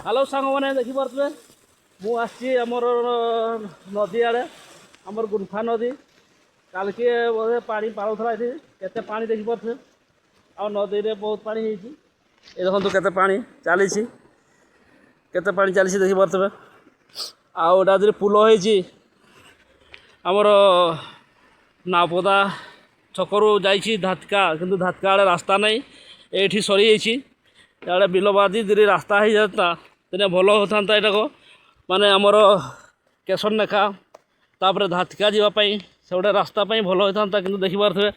hello सांग मैंने देखिपे मुझे आमर नदी आड़े आमर गुंफा नदी काल के बोधे पा पाला ये पा देखिपे आ नदी में बहुत पानी ये देखो के पा चली के पा चली देखिपे आटा पुल होमर नापदा छकरू जा धातका किंतु धातका आड़े रास्ता नहीं ये सरी जाइए बिलबादी दीदी रास्ता हो जाता तेने भल होता यहाँ को माने आमर केशन नेखा तापर धातका जावाई से गोटे रास्ता भल होता कि देखिपे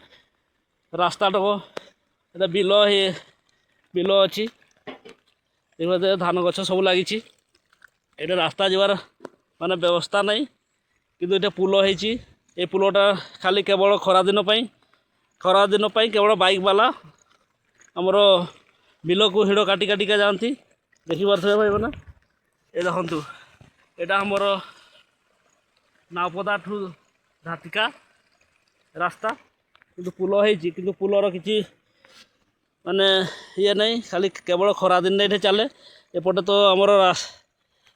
रास्ता टाक बिल बिल अच्छी धान गछ सब लगी ये रास्ता जबार माने व्यवस्था नहीं किंतु ये पुल होती ये पुलटा खाली केवल खरा दिन केवल बाइक वाला आमर बिल को हिड़ काटी काटिका जाती देखिपे भाई मैंने ये देखु यहाँ आमर नापदा ठू धातिका रास्ता किंतु पुल होती किंतु पुलर किसी माने ये नहीं खाली केवल खरा दिन ये चले एपटे तो आमर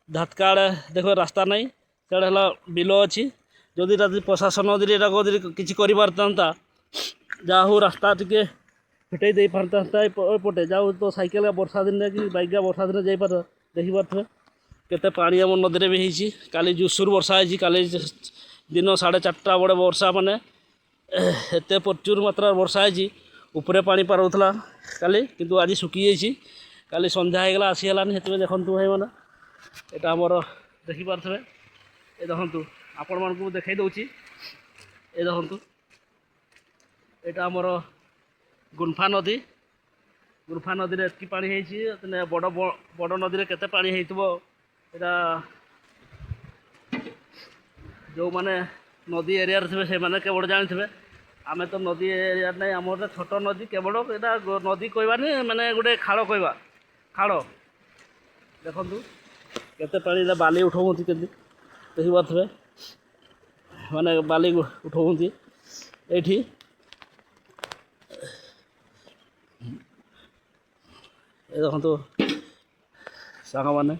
धातका आड़े देख रास्ता नहीं सियाड़े बिल अच्छी जदि प्रशासन किसी कर जाहू रास्ता टी फिटे दे पारता एपटे जाऊ तो साइकेल वर्षा दिन कि बाइक वर्षा दिन जापर देखिपे केते पानी आम नदी में भी काली जोरसोर वर्षा है काली दिन 4:30 बड़े वर्षा माने एत प्रचुर मात्रा वर्षा है उपरे पानी पारला काली किंतु आज सुखी जाइए काली संध्या होगला आसीगलानी से देखु भाई मैंने यहाँ आमर देखिपे ये देखु आपण मानक देखई दूची ये देखु यहाँ आमर गुंफा नदी एतकी पानी है बड़ बड़ नदी में केते पानी होता जो मैंने नदी एरिया थे से मैंने केवल जानी आम तो नदी एरिया नहीं आम छोट नदी केवल यहाँ नदी कहबानी माने गोटे खाड़ कहवा खाड़ देखु केते पानी बाली उठाऊँच के देखिपे माने बाली उठाऊँच ये देखो सांग मैंने